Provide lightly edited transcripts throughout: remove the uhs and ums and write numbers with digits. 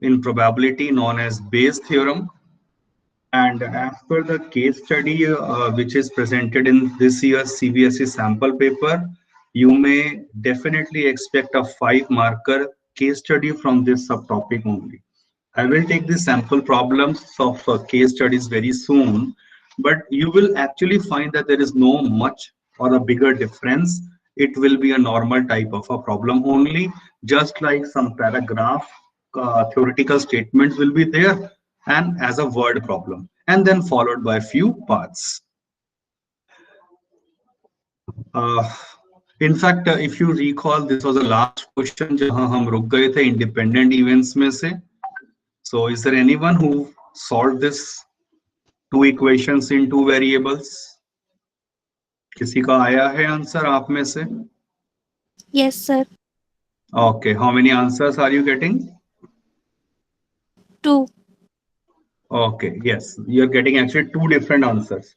in probability known as Bayes theorem. And as per the case study which is presented in this year's CBSE sample paper, you may definitely expect a 5-marker case study from this subtopic only. I will take the sample problems of case studies very soon, but you will actually find that there is no much or a bigger difference. It will be a normal type of a problem only, just like some paragraph theoretical statements will be there and as a word problem, and then followed by a few parts. Uh, in fact, if you recall, this was the last question जहां हम रुक गए थे independent events में से. So is there anyone who solved this two equations in two variables? किसी का आया है आंसर आप में से? Yes, sir. Okay, how many answers are you getting? 2. Okay, yes, you are getting actually 2 different answers.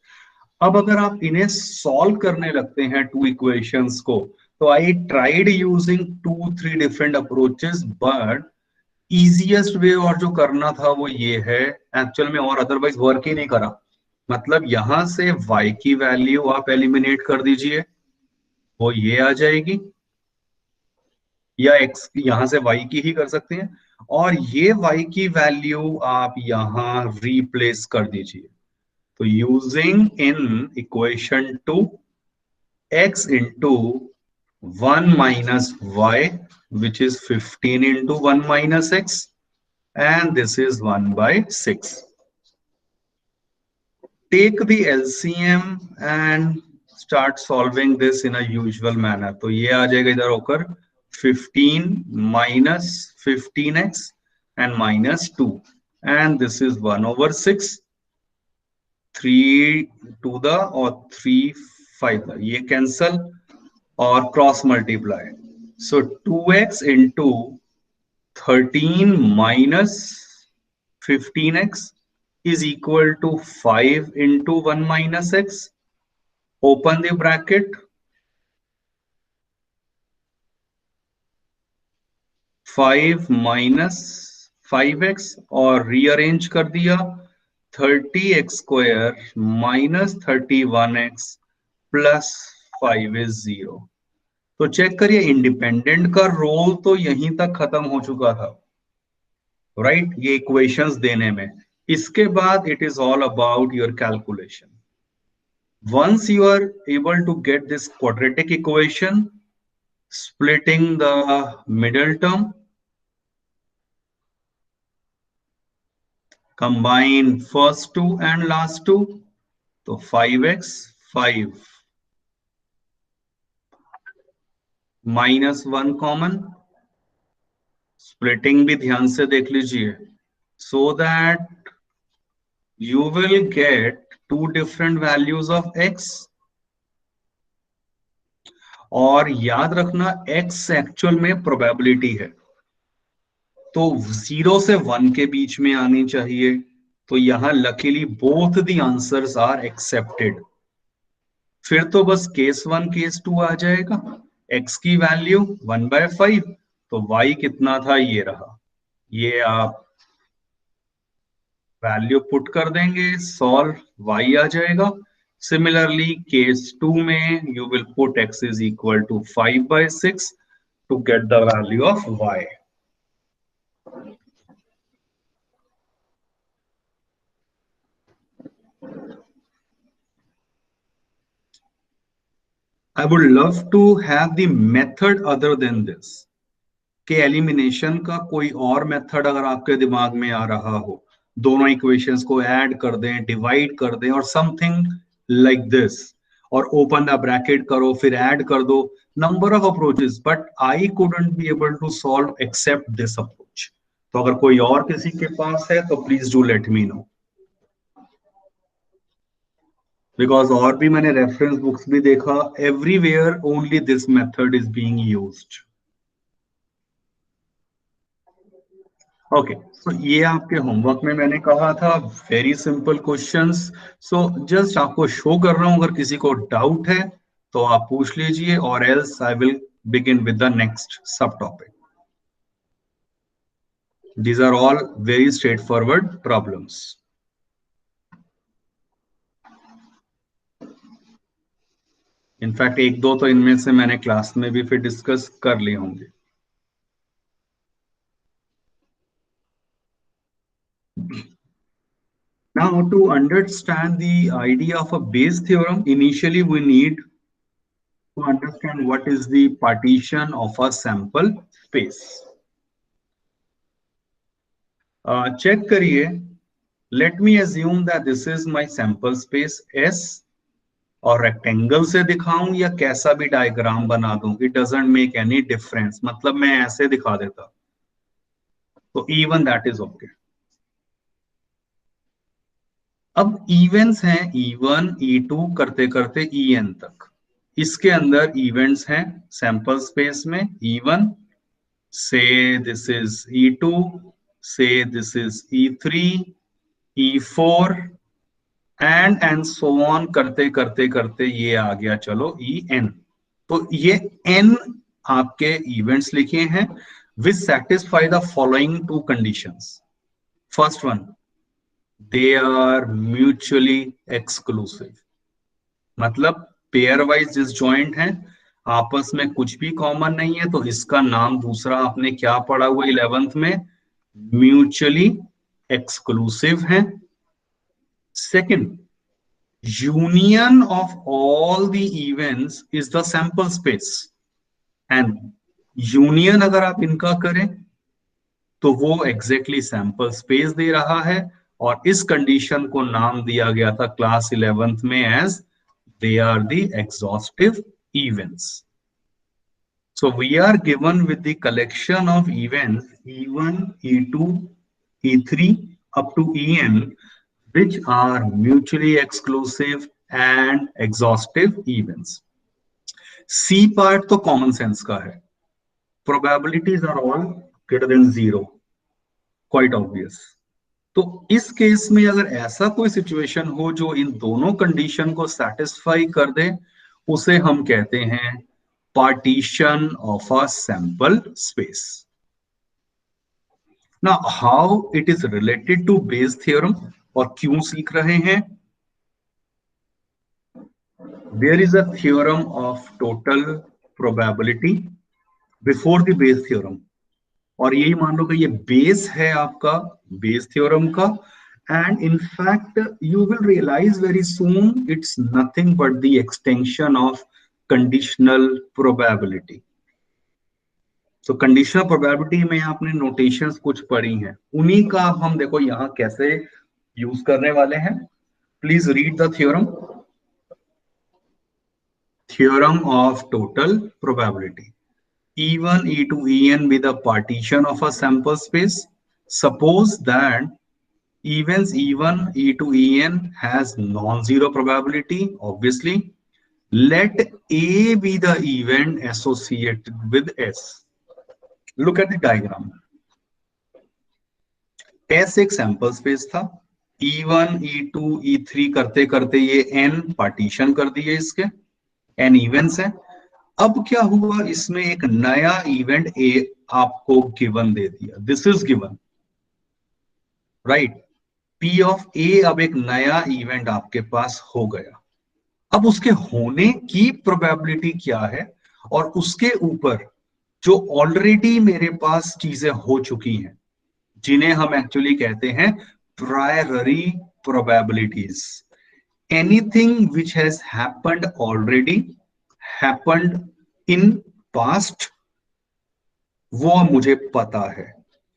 अब अगर आप इन्हें सॉल्व करने लगते हैं 2 इक्वेशंस को, तो I tried using 2-3 different approaches, but easiest way और जो करना था वो ये है एक्चुअल में, और अदरवाइज वर्क ही नहीं करा. मतलब यहां से y की वैल्यू आप एलिमिनेट कर दीजिए, वो ये आ जाएगी, या x यहां से y की ही कर सकते हैं, और ये y की वैल्यू आप यहां रिप्लेस कर दीजिए. तो using in equation 2 x into 1 minus y, which is 15 into 1 minus x, and this is 1 by 6. Take the LCM and start solving this in a usual manner. तो ये आ जाएगा इधर होकर 15 minus 15x and minus 2, and this is 1 over 6, 3 to the or 3 5 ये cancel और cross multiply. So 2x into 13 minus 15x is equal to 5 into 1 minus x. Open the bracket. 5 minus 5x और rearrange कर दिया 30x square minus 31x plus 5 is 0. तो check करिए, independent का role तो यहीं तक खत्म हो चुका था, राइट ये इक्वेशंस देने में. इसके बाद it is all about your calculation. Once you are able to get this quadratic equation, splitting the middle term, combine first two and last two, तो 5x 5 minus 1 कॉमन, स्प्लिटिंग भी ध्यान से देख लीजिए, so that you will get 2 different values of x. और याद रखना x actual में प्रोबेबिलिटी है, तो 0 से 1 के बीच में आनी चाहिए. तो यहां luckily both the answers are accepted. फिर तो बस केस 1 केस 2 आ जाएगा. x की वैल्यू 1/5, तो y कितना था, ये रहा, ये आप वैल्यू पुट कर देंगे, सॉल्व, y आ जाएगा. सिमिलरली केस 2 में you will put x is equal to 5/6 to get the value of y. I would love to have the method other than this. कि एलिमिनेशन का कोई और मेथड अगर आपके दिमाग में आ रहा हो, दोनों इक्वेशंस को ऐड कर दें, डिवाइड कर दें, और समथिंग लाइक दिस, और ओपन द ब्रैकेट करो फिर ऐड कर दो. Number of approaches, but I couldn't be able to solve except this approach. तो अगर कोई और किसी के पास है तो please do let me know, because और भी मैंने रेफरेंस बुक्स भी देखा, everywhere only this method is being used. Okay, so ये आपके होमवर्क में मैंने कहा था very simple questions. So just आपको शो कर रहा हूं, अगर किसी को डाउट है तो आप पूछ लीजिए, और else I will begin with the next subtopic. These are all very straightforward problems. In fact एक दो तो इनमें से मैंने क्लास में भी फिर डिस्कस कर लिए होंगे. Now, to understand the idea of a Bayes theorem, initially we need to understand what is the partition of a sample space. Check करिए. Let me assume that this is my sample space S. और rectangle से दिखाऊं या कैसा भी diagram बना दूं, it doesn't make any difference. मतलब मैं ऐसे दिखा देता तो इवन दैट इज ओके. अब इवेंट्स हैं E1 E2 करते करते En तक. इसके अंदर इवेंट्स हैं सैंपल स्पेस में E1, से दिस इज E2, से this is E3, E4 and so on करते करते करते ये आ गया चलो En. तो ये n आपके इवेंट्स लिखे हैं which satisfy the following two conditions. First one, they are mutually exclusive. मतलब पेयर वाइज डिसजॉइंट है, आपस में कुछ भी कॉमन नहीं है, तो इसका नाम दूसरा आपने क्या पढ़ा हुआ 11th में, म्यूचुअली एक्सक्लूसिव है. Second, union of all the events is the sample space. and union अगर आप इनका करें तो वो exactly sample space दे रहा है, और इस कंडीशन को नाम दिया गया था क्लास 11th में as they are the exhaustive events. So we are given with the collection of events E1, E2, E3 up to En which are mutually exclusive and exhaustive events. C part तो common sense का है. Probabilities are all greater than 0. Quite obvious. तो इस case में अगर ऐसा कोई situation हो जो इन दोनों कंडीशन को सेटिस्फाई कर दे, उसे हम कहते हैं partition of a sample space. Now, how it is related to Bayes theorem और क्यों सीख रहे हैं? There is a theorem of total probability before the Bayes theorem, और यही मान लो कि ये बेस है आपका Bayes theorem का, and in fact you will realize very soon it's nothing but the extension of conditional probability. So conditional probability में आपने नोटेशंस कुछ पढ़ी हैं, उन्हीं का हम देखो यहाँ कैसे यूज करने वाले हैं. Please read the theorem. Theorem of total probability. E1, E2, En be the partition of a sample space. Suppose that events E1, E2, En has non-zero probability, obviously. Let A be the event associated with S. Look at the diagram. S एक sample space था, E1, E2, E3 करते करते ये N partition कर दिए, इसके N events हैं. अब क्या हुआ, इसमें एक नया इवेंट A आपको गिवन दे दिया. This is given, right. P of A अब एक नया इवेंट आपके पास हो गया. अब उसके होने की प्रोबेबिलिटी क्या है, और उसके ऊपर जो ऑलरेडी मेरे पास चीजें हो चुकी हैं, जिन्हें हम एक्चुअली कहते हैं priori probabilities. Anything which has happened already, happened in past, वो मुझे पता है,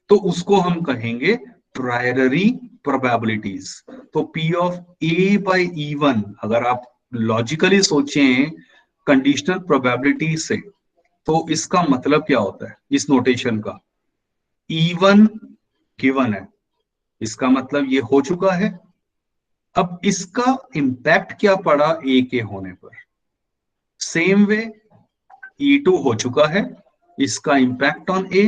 तो उसको हम कहेंगे प्रायरी प्रोबेबिलिटीज. तो P of A by E1 अगर आप लॉजिकली सोचें कंडीशनल प्रोबेबिलिटी से, तो इसका मतलब क्या होता है इस नोटेशन का? E1 गिवन है, इसका मतलब ये हो चुका है. अब इसका इंपैक्ट क्या पड़ा A के होने पर? सेम वे E2 हो चुका है, इसका impact on A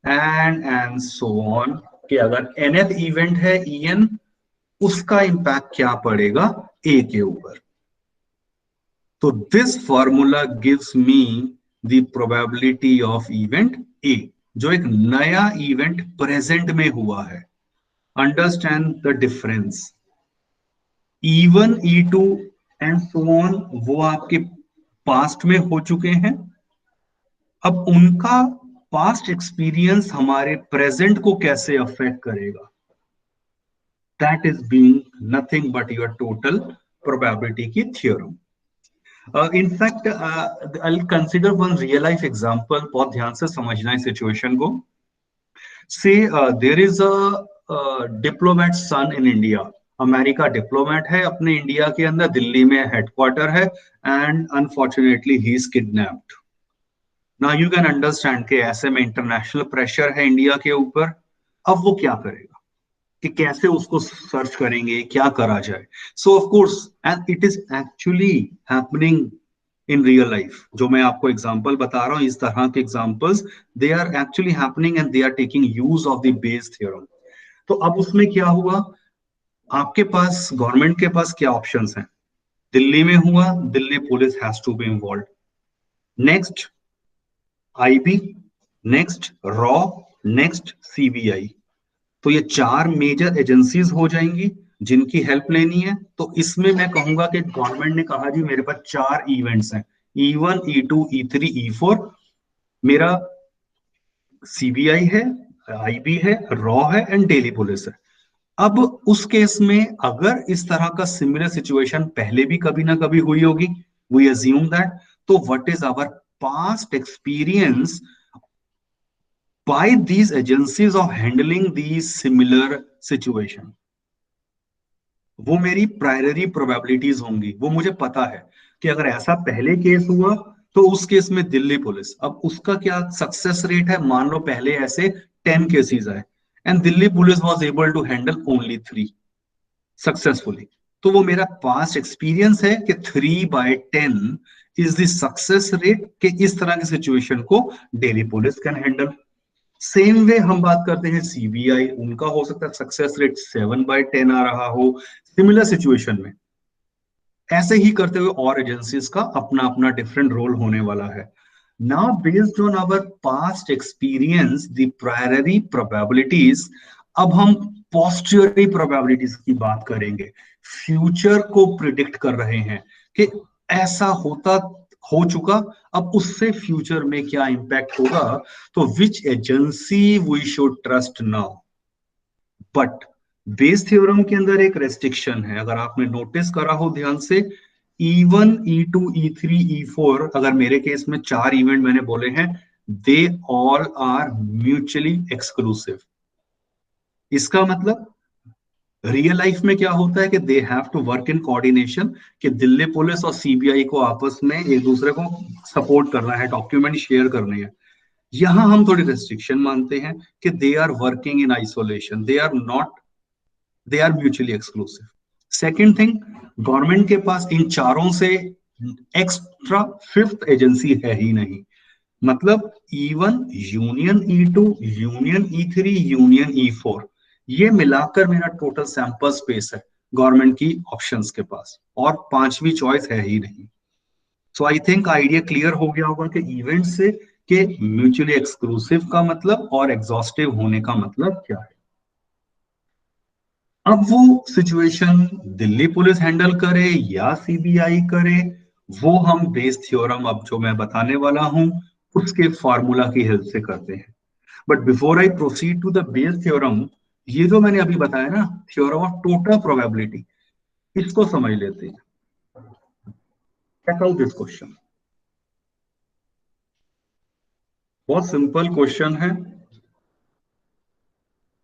and so on, कि अगर nth इवेंट है En, उसका इंपैक्ट क्या पड़ेगा A के ऊपर. तो this formula gives me the probability of event A. जो एक नया इवेंट प्रेजेंट में हुआ है। Understand the difference. E1 E2 and so on वो आपके पास्ट में हो चुके हैं। अब उनका पास्ट एक्सपीरियंस हमारे प्रेजेंट को कैसे अफेक्ट करेगा, that is being nothing but your total probability की theorem. In fact I consider one real life example, बहुत ध्यान से समझना है सिचुएशन को। Say there is a diplomat son in India. America diplomat है अपने इंडिया के अंदर, दिल्ली में हेडक्वार्टर है, and unfortunately he is kidnapped. Now you can understand कि ऐसे में इंटरनेशनल प्रेशर है इंडिया के ऊपर। अब वो क्या करेगा कि कैसे उसको सर्च करेंगे, क्या करा जाए। सो of course, and it is actually happening in real life. जो मैं आपको एग्जांपल बता रहा हूं, इस तरह के examples they are actually happening and they are taking use of the Bayes theorem. तो अब उसमें क्या हुआ, आपके पास गवर्नमेंट के पास क्या ऑप्शंस हैं। दिल्ली में हुआ, Delhi police has to be involve. Next IB, next रॉ, नेक्स्ट सीबीआई। तो ये चार मेजर एजेंसीज हो जाएंगी जिनकी हेल्प लेनी है। तो इसमें मैं कहूंगा कि गवर्नमेंट ने कहा जी मेरे पास चार इवेंट्स हैं, E1 E2 E3 E4। मेरा सीबीआई है, आईबी है, रॉ है एंड दिल्ली पुलिस है। अब उस केस में अगर इस तरह का सिमिलर सिचुएशन पहले भी कभी ना कभी हुई होगी, वी अज्यूम दैट, तो what is our past experience by these agencies of handling these similar situation। वो मेरी प्रायरी प्रोबेबिलिटीज होंगी। वो मुझे पता है कि अगर ऐसा पहले केस हुआ तो उस केस में दिल्ली पुलिस, अब उसका क्या सक्सेस रेट है। मान लो पहले ऐसे 10 केसेस आए and Delhi police was able to handle only 3 successfully. तो वो मेरा पास्ट एक्सपीरियंस है कि 3/10 इज द सक्सेस रेट कि इस तरह की सिचुएशन को Delhi police can handle. Same way हम बात करते हैं सीबीआई, उनका हो सकता है सक्सेस रेट 7/10 आ रहा हो सिमिलर सिचुएशन में। ऐसे ही करते हुए और एजेंसीज का अपना अपना डिफरेंट रोल होने वाला है। Now based on our past experience the priori probabilities, अब हम पोस्टरी प्रोबेबिलिटीज की बात करेंगे। फ्यूचर को प्रिडिक्ट कर रहे हैं कि ऐसा होता हो चुका, अब उससे फ्यूचर में क्या इंपैक्ट होगा। तो which agency we should trust now. But Bayes theorem के अंदर एक रेस्ट्रिक्शन है, अगर आपने नोटिस करा हो ध्यान से। E1 E2 E3 E4, अगर मेरे केस में चार इवेंट मैंने बोले हैं, they all are mutually exclusive. इसका मतलब रियल लाइफ में क्या होता है कि they have to work in coordination, कि दिल्ली पुलिस और सीबीआई को आपस में एक दूसरे को सपोर्ट करना है, डॉक्यूमेंट शेयर करने हैं। यहां हम थोड़ी रेस्ट्रिक्शन मानते हैं कि they are working in isolation, they are not, they are mutually exclusive. Second thing, government के पास इन चारों से एक्स्ट्रा फिफ्थ एजेंसी है ही नहीं। मतलब E1 union E2 union E3 union E4, ये मिलाकर मेरा टोटल सैंपल स्पेस है गवर्नमेंट की ऑप्शंस के पास, और पांचवी चॉइस है ही नहीं। सो आई थिंक आइडिया क्लियर हो गया होगा कि इवेंट से कि म्यूचुअली एक्सक्लूसिव का मतलब और एग्जॉस्टिव होने का मतलब क्या है। अब वो सिचुएशन दिल्ली पुलिस हैंडल करे या सीबीआई करे, वो हम बेस थ्योरम अब जो मैं बताने वाला हूं उसके फॉर्मूला की हेल्प से करते हैं। But before I proceed to the Bayes theorem, ये जो मैंने अभी बताया ना, थ्योरम ऑफ टोटल प्रोबेबिलिटी, इसको समझ लेते हैं। Check out this question. बहुत सिंपल क्वेश्चन है।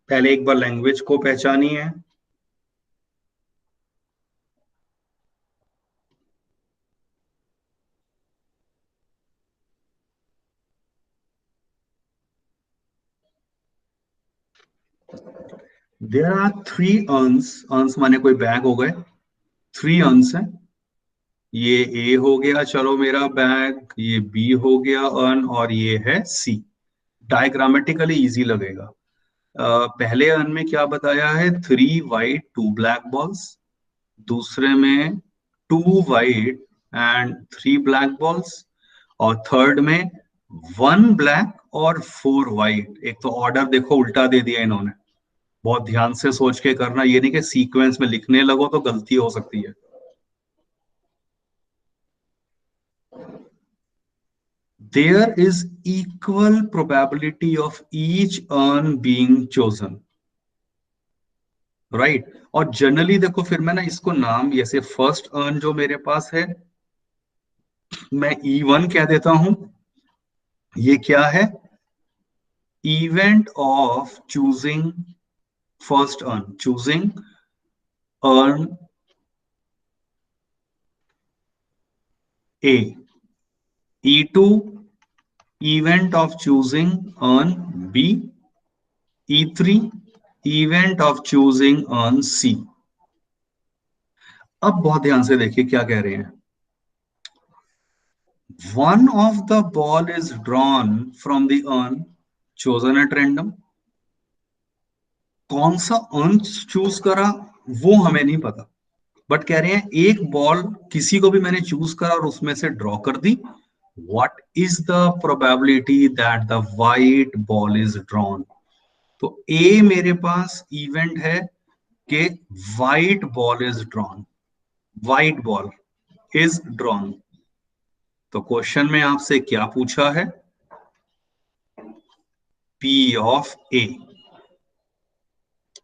पहले एक बार लैंग्वेज को पहचानिए। There are three urns, urns माने कोई बैग हो गए, थ्री अर्न्स हैं। ये ए हो गया, चलो मेरा बैग, ये बी हो गया अर्न, और ये है सी। डायग्रामेटिकली इजी लगेगा। पहले अर्न में क्या बताया है, 3 वाइट 2 ब्लैक बॉल्स। दूसरे में 2 वाइट एंड 3 ब्लैक बॉल्स। और थर्ड में 1 ब्लैक और 4 व्हाइट। एक तो ऑर्डर देखो उल्टा दे दिया इन्होंने, बहुत ध्यान से सोच के करना, ये नहीं कि सीक्वेंस में लिखने लगो तो गलती हो सकती है। There is equal probability of each urn being chosen, right? और जनरली देखो फिर मैं ना इसको नाम, जैसे फर्स्ट अर्न जो मेरे पास है मैं E1 कह देता हूं। ये क्या है? Event of choosing first earn, choosing earn A. E2 event of choosing on B, E3 event of choosing on C। अब बहुत ध्यान से देखिए क्या कह रहे हैं। One of the ball is drawn from the urn chosen at random। कौन सा अर्न चूज करा वो हमें नहीं पता, बट कह रहे हैं एक बॉल किसी को भी मैंने चूज करा और उसमें से ड्रॉ कर दी। What is the probability that the white ball is drawn? तो ए मेरे पास इवेंट है कि white ball is drawn, white ball is drawn. तो क्वेश्चन में आपसे क्या पूछा है? P of A,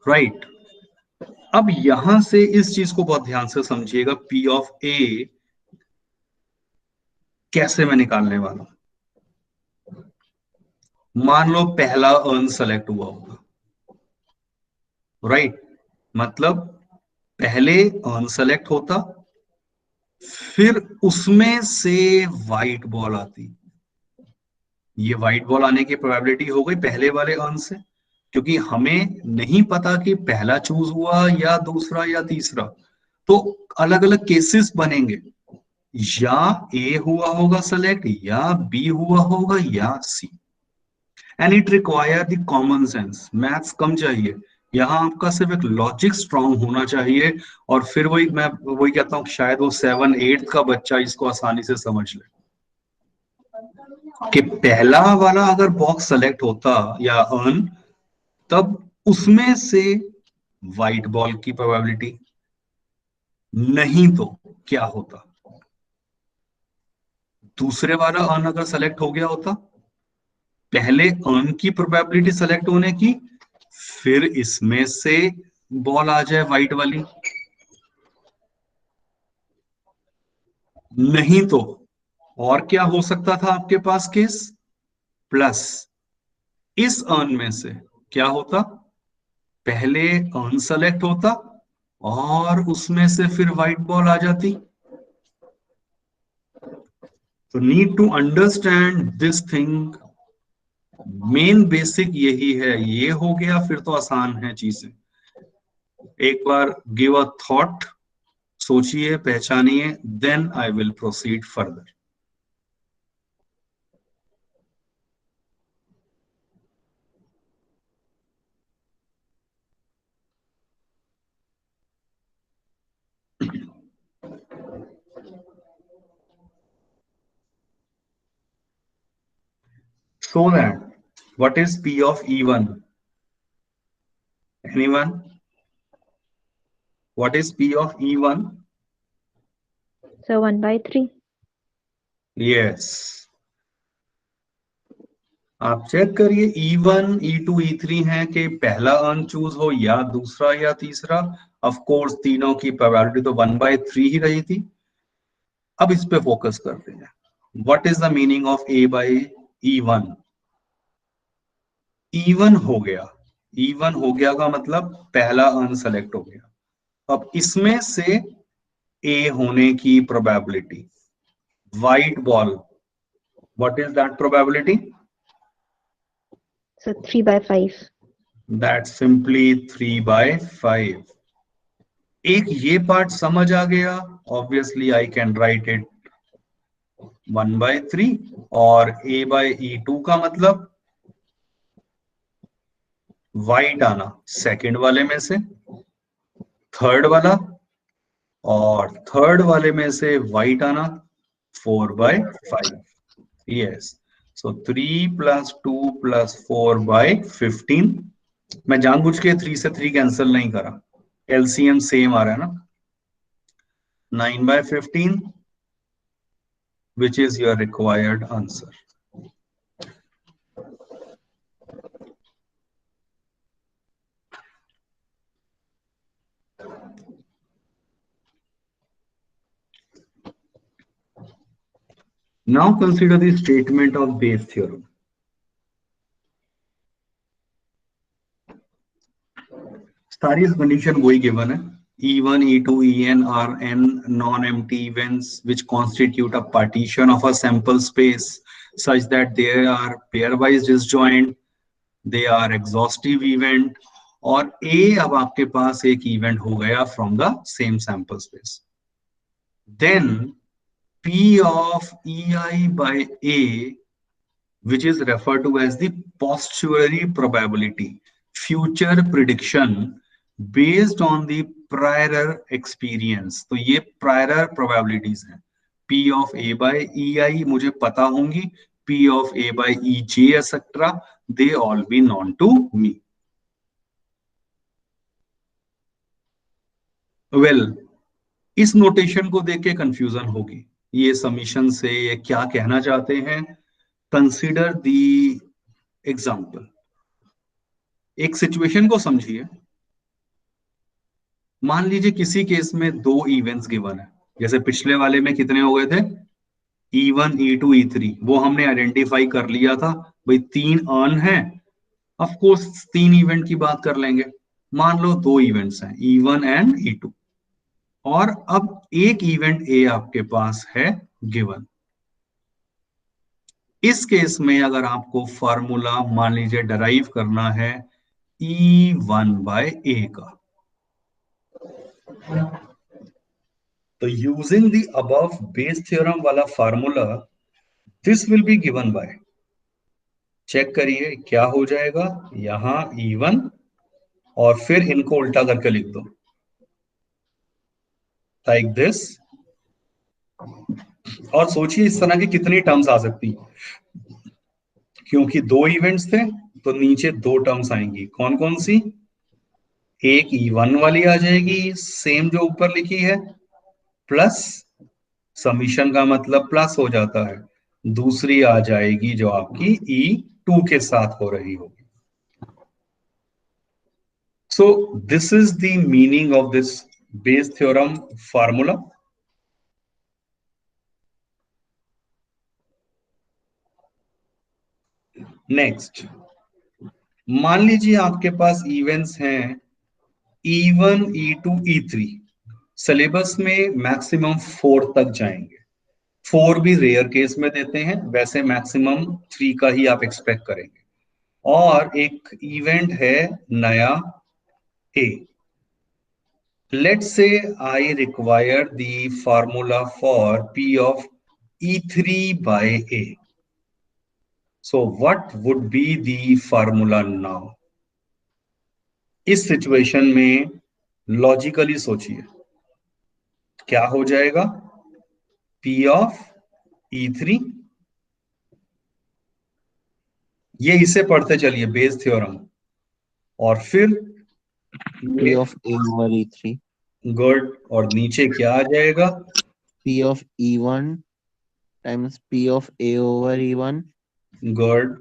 right. अब यहां से इस चीज को बहुत ध्यान से समझिएगा, पी ऑफ ए कैसे मैं निकालने वाला हूं। मान लो पहला अर्न सेलेक्ट हुआ होगा, राइट, मतलब पहले अर्न सेलेक्ट होता, फिर उसमें से व्हाइट बॉल आती। ये व्हाइट बॉल आने की प्रोबेबिलिटी हो गई पहले वाले अर्न से, क्योंकि हमें नहीं पता कि पहला चूज हुआ या दूसरा या तीसरा, तो अलग अलग केसेस बनेंगे, या ए हुआ होगा सेलेक्ट, या बी हुआ होगा, या C. And it require the common sense, maths कम चाहिए, यहाँ आपका सिर्फ एक लॉजिक स्ट्रांग होना चाहिए। और फिर वही मैं वही कहता हूँ, शायद वो 7-8 का बच्चा इसको आसानी से समझ ले कि पहला वाला अगर बॉक्स सेलेक्ट होता या अर्न, तब उसमें से व्हाइट बॉल की प्रोबेबिलिटी, नहीं तो क्या होता? दूसरे वाला अर्न अगर सेलेक्ट हो गया होता, पहले अर्न की प्रोबेबिलिटी सेलेक्ट होने की, फिर इसमें से बॉल आ जाए व्हाइट वाली, नहीं तो और क्या हो सकता था आपके पास केस? प्लस इस अर्न में से क्या होता, पहले अर्न सेलेक्ट होता और उसमें से फिर व्हाइट बॉल आ जाती। तो need to understand this thing, main basic यही है। ये हो गया फिर तो आसान है चीजें। एक बार गिव अ थॉट, सोचिए, पहचानिए, then I will proceed further. So that what is P of E1? Anyone? What is P of E1? So 1/3. Yes. आप चेक करिए E1, E2, E3 है कि पहला अर्न चूज हो या दूसरा या तीसरा। ऑफ कोर्स तीनों की प्रोबेबिलिटी तो 1/3 ही रही थी। अब इस पे फोकस करते हैं। What is the meaning of A by E1? E1 हो गया, E1 हो गया का मतलब पहला अर्न सेलेक्ट हो गया। अब इसमें से A होने की probability, white ball, what is that probability? So 3/5. That simply 3/5। एक ये पार्ट समझ आ गया, obviously I can write it 1/3। और A/E2 का मतलब व्हाइट आना सेकंड वाले में से, थर्ड वाला, और थर्ड वाले में से व्हाइट आना 4/5। यस, सो 3 + 2 + 4/15। मैं जानबूझ के 3 से 3 कैंसिल नहीं करा, एलसीएम सेम आ रहा है ना। 9/15, which is your required answer. Now consider the statement of Bayes theorem. सारी कंडीशन वही गिवन है। E1, E2, En are n non-empty events which constitute a partition of a sample space such that they are pairwise disjoint, they are exhaustive event, और A अब आपके पास एक event हो गया from the same sample space. Then P of EI by A, which is referred to as the posteriori probability, future prediction based on the prior experience. तो ये prior probabilities हैं। P of A by EI मुझे पता होंगी, P of A by EJ etc. they all be known to me. Well, इस notation को देख के कंफ्यूजन होगी, ये समीशन से ये क्या कहना चाहते हैं। Consider the example. एक सिचुएशन को समझिए। मान लीजिए किसी केस में 2 इवेंट्स गिवन है, जैसे पिछले वाले में कितने हो गए थे, E1, E2, E3, वो हमने आइडेंटिफाई कर लिया था भाई 3 अर्न है। ऑफ कोर्स 3 इवेंट की बात कर लेंगे। मान लो 2 इवेंट्स हैं E1 एंड E2, और अब एक इवेंट A आपके पास है गिवन। इस केस में अगर आपको फार्मूला मान लीजिए डराइव करना है E1/A का, तो using the above Bayes theorem वाला formula, this will be given by, check करिए क्या हो जाएगा, यहां E1 और फिर इनको उल्टा करके लिख दो लाइक दिस, और सोचिए इस तरह की कितनी टर्म्स आ सकती, क्योंकि 2 इवेंट्स थे तो नीचे 2 टर्म्स आएंगी। कौन कौन सी, एक E1 वाली आ जाएगी सेम जो ऊपर लिखी है, प्लस समीशन का मतलब प्लस हो जाता है, दूसरी आ जाएगी जो आपकी E2 के साथ हो रही होगी। So this is the meaning of this Bayes theorem formula. Next, मान लीजिए आपके पास इवेंट्स हैं E1, E2, E3। सिलेबस में मैक्सिमम 4 तक जाएंगे, 4 भी रेयर केस में देते हैं, वैसे मैक्सिमम 3 का ही आप एक्सपेक्ट करेंगे। और एक इवेंट है नया A। Let's say I require the formula for P of E3/A. So what would be the formula now? इस सिचुएशन में लॉजिकली सोचिए क्या हो जाएगा, P of E3, ये इसे पढ़ते चलिए बेस थ्योरम, और फिर P of A over E3, good, और नीचे क्या आ जाएगा, P of E1 times P of A over E1 good,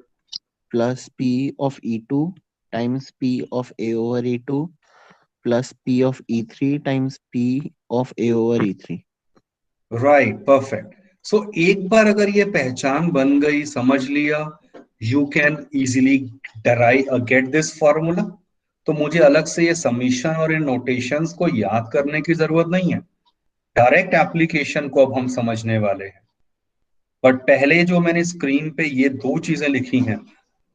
plus P of E2 times P of A over E2 plus P of E3 times P of A over E3. Right, perfect. So एक बार अगर ये पहचान बन गई, समझ लिया, you can easily get this formula. तो मुझे अलग से ये समीशन और इन नोटेशंस को याद करने की जरूरत नहीं है, डायरेक्ट एप्लीकेशन को अब हम समझने वाले हैं। बट पहले जो मैंने स्क्रीन पे ये 2 चीजें लिखी हैं,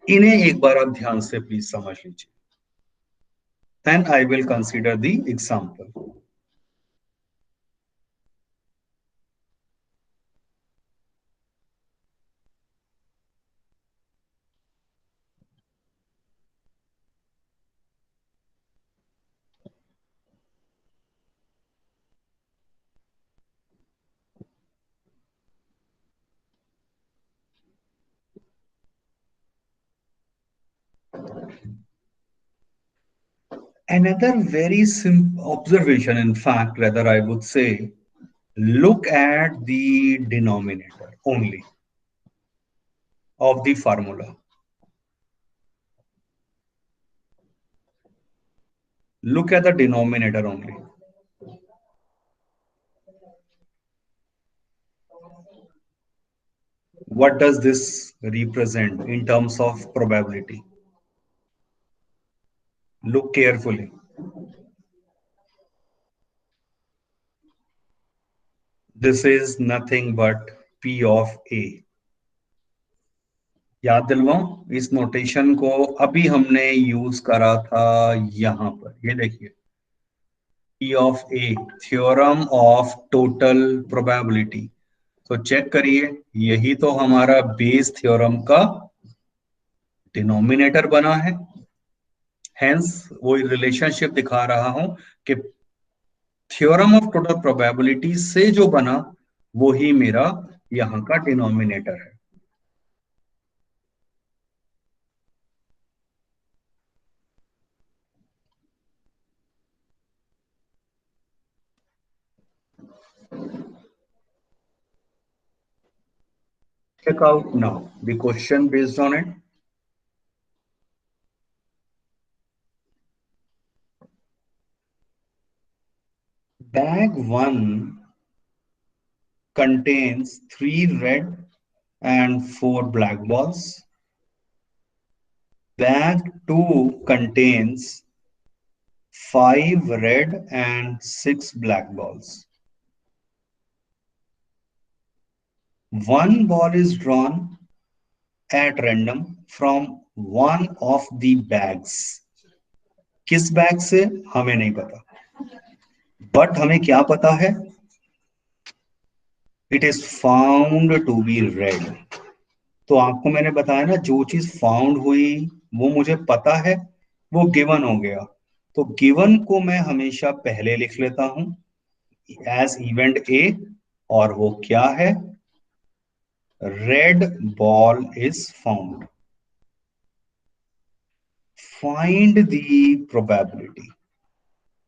इन्हें एक बार आप ध्यान से प्लीज समझ लीजिए, then I will consider the example. Another very simple observation, in fact, rather I would say, look at the denominator only of the formula. Look at the denominator only. What does this represent in terms of probability? Look carefully. This is nothing but P of A. याद दिलवाऊं, इस notation को अभी हमने use करा था यहां पर, ये देखिए, P of A, theorem of total probability. तो चेक करिए, यही तो हमारा बेस थ्योरम का डिनोमिनेटर बना है। हेंस वो रिलेशनशिप दिखा रहा हूं कि थ्योरम ऑफ टोटल प्रोबेबिलिटी से जो बना वो ही मेरा यहां का डिनोमिनेटर है। Check out now the question based on it. Bag 1 contains 3 red and 4 black balls. Bag 2 contains 5 red and 6 black balls. One ball is drawn at random from one of the bags. किस bag से हमें नहीं पता, but हमें क्या पता है, it is found to be red. तो आपको मैंने बताया ना, जो चीज फाउंड हुई वो मुझे पता है, वो गिवन हो गया। तो गिवन को मैं हमेशा पहले लिख लेता हूं एज इवेंट ए, और वो क्या है, red ball is found. Find the probability.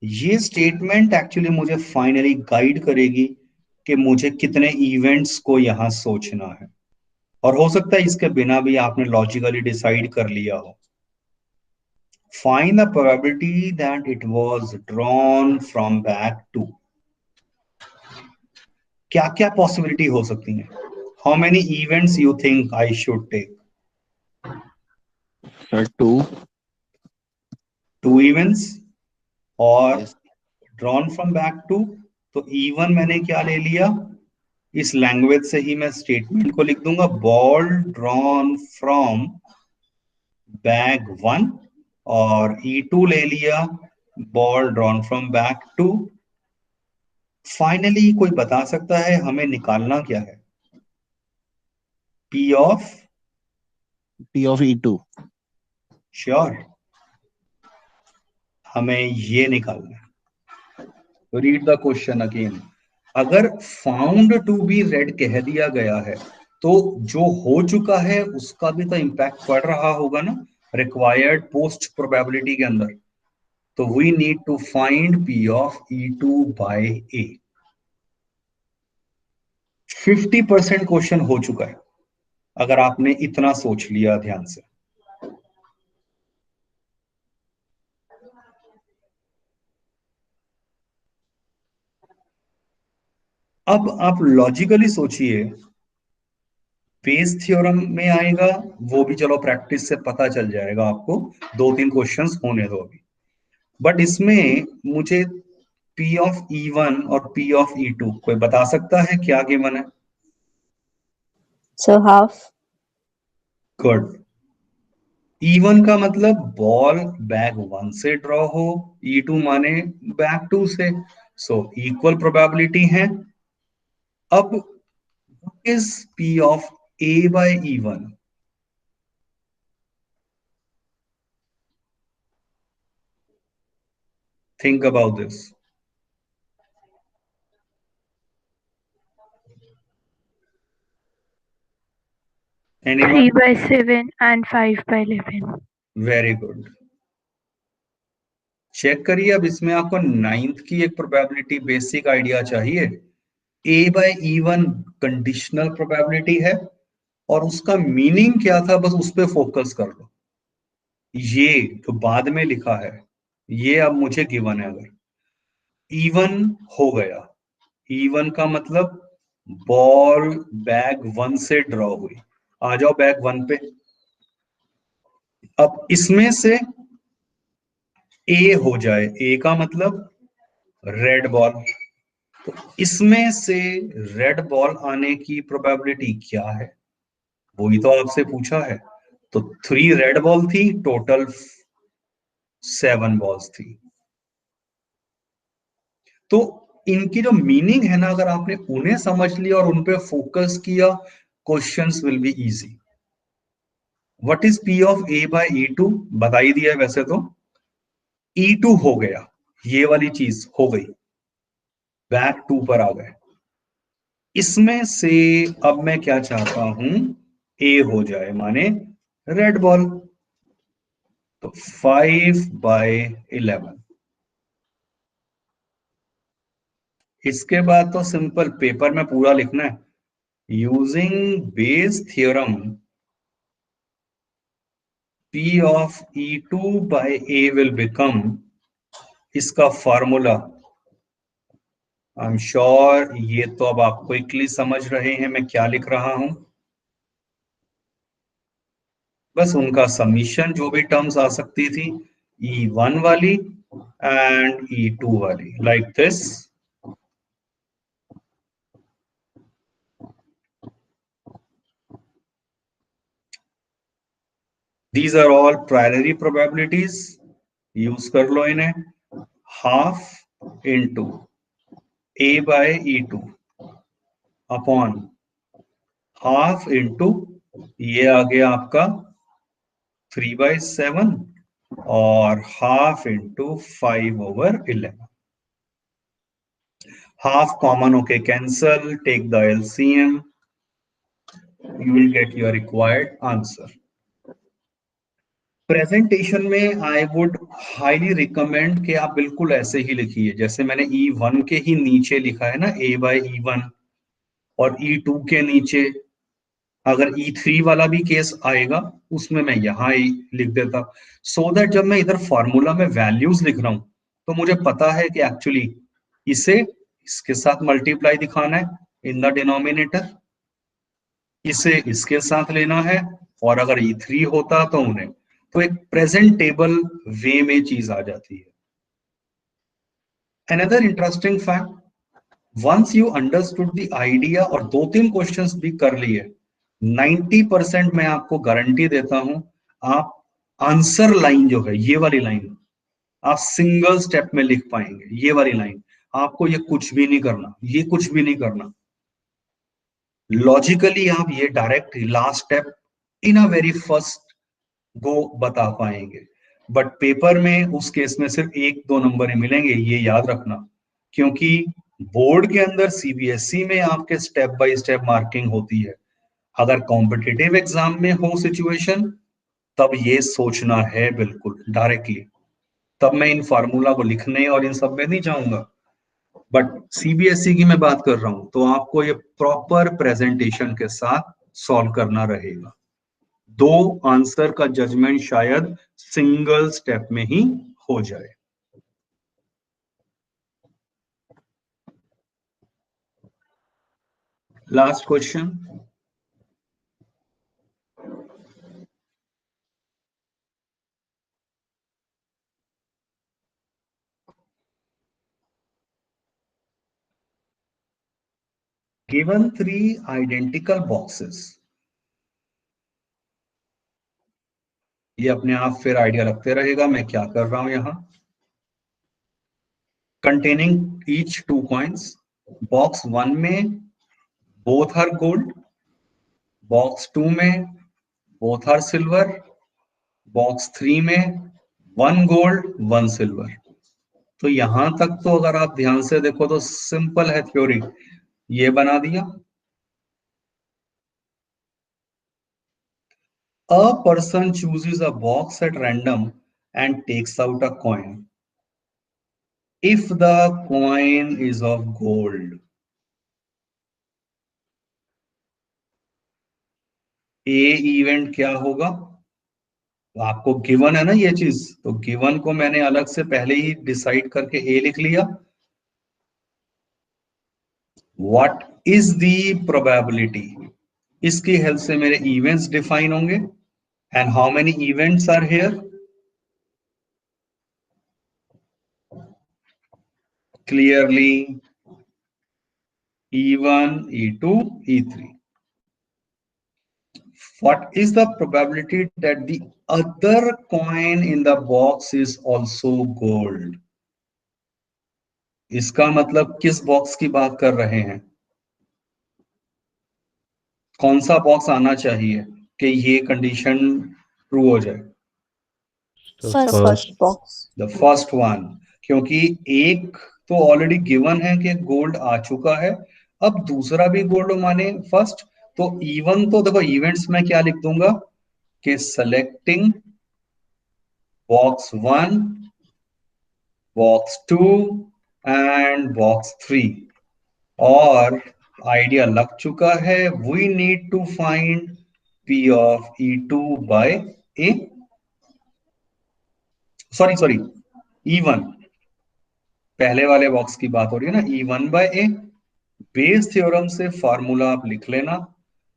ये स्टेटमेंट एक्चुअली मुझे फाइनली गाइड करेगी कि मुझे कितने इवेंट्स को यहां सोचना है, और हो सकता है इसके बिना भी आपने लॉजिकली डिसाइड कर लिया हो। Find the probability that it was drawn from bag 2. क्या क्या पॉसिबिलिटी हो सकती है? How many events you think I should take? Sir, 2. 2 events और Yes. drawn from bag 2। तो even मैंने क्या ले लिया, इस लैंग्वेज से ही मैं स्टेटमेंट को लिख दूंगा, बॉल ड्रॉन फ्रॉम बैग 1, और E2 ले लिया, ball drawn from bag 2। Finally कोई बता सकता है हमें निकालना क्या है? P of E2. श्योर, हमें ये निकालना है। Read the question again. अगर फाउंड टू बी रेड कह दिया गया है, तो जो हो चुका है उसका भी तो इंपैक्ट पड़ रहा होगा ना रिक्वायर्ड पोस्ट प्रोबेबिलिटी के अंदर। तो we need to find P of E2 by A। 50% question हो चुका है अगर आपने इतना सोच लिया ध्यान से। अब आप लॉजिकली सोचिए, बेस थ्योरम में आएगा वो भी चलो प्रैक्टिस से पता चल जाएगा आपको, 2-3 क्वेश्चंस होने दो अभी। बट इसमें मुझे P of E1 और P of E2 कोई बता सकता है क्या गिवन है? So half. गुड। E1 का मतलब बॉल बैग 1 से ड्रॉ हो, E2 माने बैग 2 से, सो इक्वल प्रोबेबिलिटी है। अब is P of A by E1? Think about this. Anyone? 3 by 7 and 5 by 11. Very good. Check करिए। अब इसमें आपको 9th की एक प्रोबेबिलिटी बेसिक आइडिया चाहिए। A/E1 कंडीशनल प्रोबेबिलिटी है और उसका मीनिंग क्या था बस उस पर फोकस कर लो। ये जो बाद में लिखा है ये अब मुझे गिवन है। अगर E1 हो गया, E1 का मतलब बॉल बैग 1 से ड्रॉ हुई, आ जाओ बैग 1 पे। अब इसमें से A हो जाए, A का मतलब रेड बॉल, तो इसमें से रेड बॉल आने की प्रोबेबिलिटी क्या है, वही तो आपसे पूछा है। तो 3 रेड बॉल थी, टोटल 7 बॉल्स थी। तो इनकी जो मीनिंग है ना, अगर आपने उन्हें समझ लिया और उन पे फोकस किया, questions will be easy. What is P of A by E2 बता ही दिया है वैसे तो। E2 हो गया, ये वाली चीज हो गई, बैक 2 पर आ गए। इसमें से अब मैं क्या चाहता हूं, A हो जाए माने रेड बॉल, तो 5/11। इसके बाद तो सिंपल पेपर में पूरा लिखना है। Using Bayes theorem P of E2 by A will become, इसका फॉर्मूला आई एम श्योर ये तो अब आप क्विकली समझ रहे हैं मैं क्या लिख रहा हूं। बस उनका समीशन जो भी टर्म्स आ सकती थी, E1 वाली एंड E2 वाली, like this. These are all priori probabilities, use कर लो इन्हें। Half into A by E2 upon half into ये आ गया आपका 3/7 और हाफ इंटू 5/11। हाफ कॉमन होके cancel, take the LCM, you will get your required answer. Presentation में आई वुड हाईली रिकमेंड कि आप बिल्कुल ऐसे ही लिखिए जैसे मैंने E1 के ही नीचे लिखा है ना, A/E1, और E2 के नीचे अगर E3 वाला भी केस आएगा उसमें मैं यहां ही लिख देता, सो दैट जब मैं इधर फॉर्मूला में वैल्यूज लिख रहा हूं तो मुझे पता है कि एक्चुअली इसे इसके साथ मल्टीप्लाई दिखाना है इन द डिनोमिनेटर, इसे इसके साथ लेना है, और अगर E3 होता तो उन्हें, तो एक प्रेजेंटेबल वे में चीज आ जाती है। Another interesting fact, once you understood the idea और 2-3 क्वेश्चंस भी कर लिए, 90% मैं आपको गारंटी देता हूं आप आंसर लाइन जो है ये वाली लाइन आप सिंगल स्टेप में लिख पाएंगे। ये वाली लाइन आपको ये कुछ भी नहीं करना, ये कुछ भी नहीं करना, लॉजिकली आप ये direct last step in a very first go बता पाएंगे। बट पेपर में उस केस में सिर्फ 1-2 नंबर ही मिलेंगे, ये याद रखना, क्योंकि बोर्ड के अंदर CBSE में आपके स्टेप बाय स्टेप मार्किंग होती है। अगर कॉम्पिटिटिव एग्जाम में हो सिचुएशन तब ये सोचना है बिल्कुल डायरेक्टली, तब मैं इन फार्मूला को लिखने और इन सब में नहीं जाऊंगा। बट CBSE की मैं बात कर रहा हूं तो आपको ये प्रॉपर प्रेजेंटेशन के साथ सॉल्व करना रहेगा। 2 आंसर का जजमेंट शायद सिंगल स्टेप में ही हो जाए। Last question, given 3 identical boxes, ये अपने आप फिर आइडिया लगते रहेगा मैं क्या कर रहा हूं यहां। कंटेनिंग ईच 2 कॉइन्स, बॉक्स 1 में बोथ आर गोल्ड, बॉक्स 2 में बोथ आर सिल्वर, बॉक्स 3 में 1 गोल्ड 1 सिल्वर। तो यहां तक तो अगर आप ध्यान से देखो तो सिंपल है थ्योरी, ये बना दिया। A person chooses a box at random and takes out a coin. if the coin is of gold, A event क्या होगा? तो आपको गिवन है ना ये चीज, तो गिवन को मैंने अलग से पहले ही डिसाइड करके ए लिख लिया. व्हाट इज द प्रोबेबिलिटी, इसकी हेल्प से मेरे इवेंट्स डिफाइन होंगे. And how many events are here? Clearly E1, E2, E3. What is the probability that the other coin in the box is also gold? इसका मतलब किस box की बात कर रहे हैं? कौन सा बॉक्स आना चाहिए कि ये कंडीशन ट्रू हो जाए? The first box. The first one, क्योंकि एक तो ऑलरेडी गिवन है कि गोल्ड आ चुका है, अब दूसरा भी गोल्ड माने फर्स्ट. तो इवन तो देखो इवेंट्स में क्या लिख दूंगा कि selecting box 1, box 2 and box 3. और आइडिया लग चुका है. We need to find P of E2 by A. Sorry E1, पहले वाले बॉक्स की बात हो रही है ना. E1 by A. Bayes theorem से फार्मूला आप लिख लेना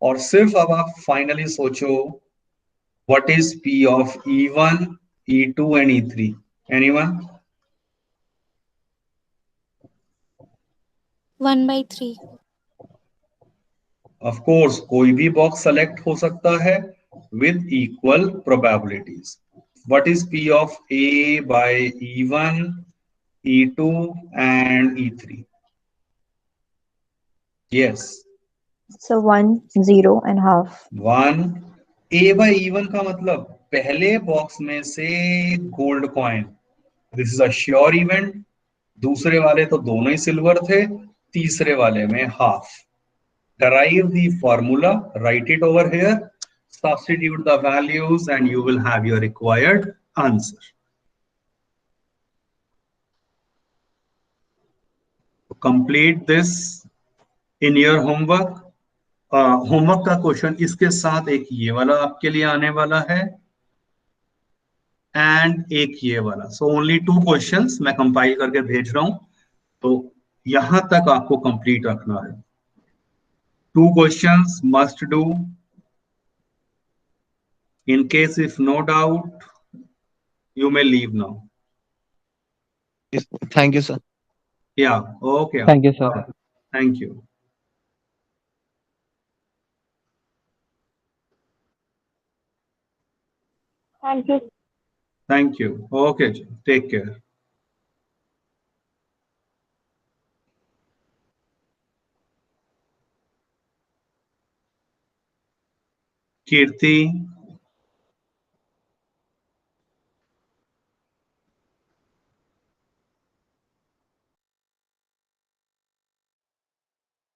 और सिर्फ अब आप फाइनली सोचो what is P of E1, E2 and E3. Anyone? 1/3. Of course कोई भी बॉक्स सेलेक्ट हो सकता है with equal probabilities. What is P of A by E1, E2 and E3? Yes. So 1, 0 and half. 1. A by E1 का मतलब पहले box में से gold coin, this is a sure event. दूसरे वाले तो दोनों ही सिल्वर थे, तीसरे वाले में half. Derive the formula, write it over here, substitute the values and you will have your required answer. Complete this in your homework. Homework का question इसके साथ एक ये वाला आपके लिए आने वाला है एंड एक ये वाला. सो ओनली 2 क्वेश्चंस मैं कंपाइल करके भेज रहा हूं, तो यहां तक आपको कंप्लीट रखना है. 2 questions must do. In case if no doubt, you may leave now. Thank you, sir. Yeah, okay. Thank you, sir. Thank you. Thank you. Thank you. Okay, take care. Kirti.